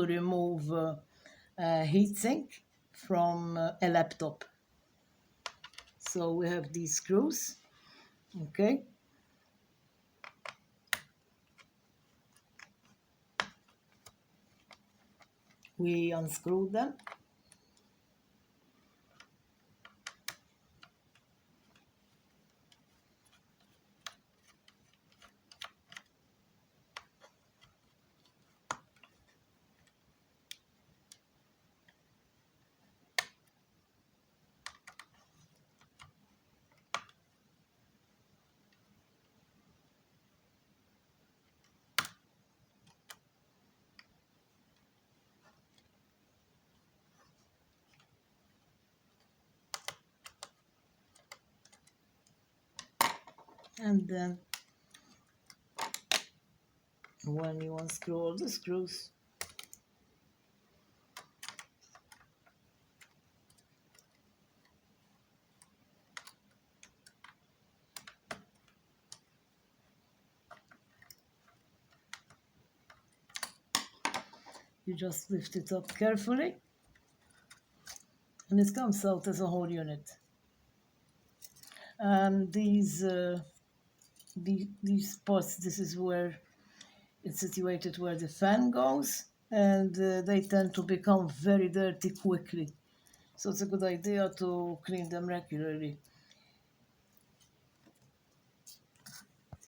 to remove a heatsink from a laptop. So we have these screws, okay? We unscrew them. And then when you unscrew all the screws, you just lift it up carefully, and it comes out as a whole unit. And these spots, this is where it's situated, where the fan goes, and they tend to become very dirty quickly. So it's a good idea to clean them regularly.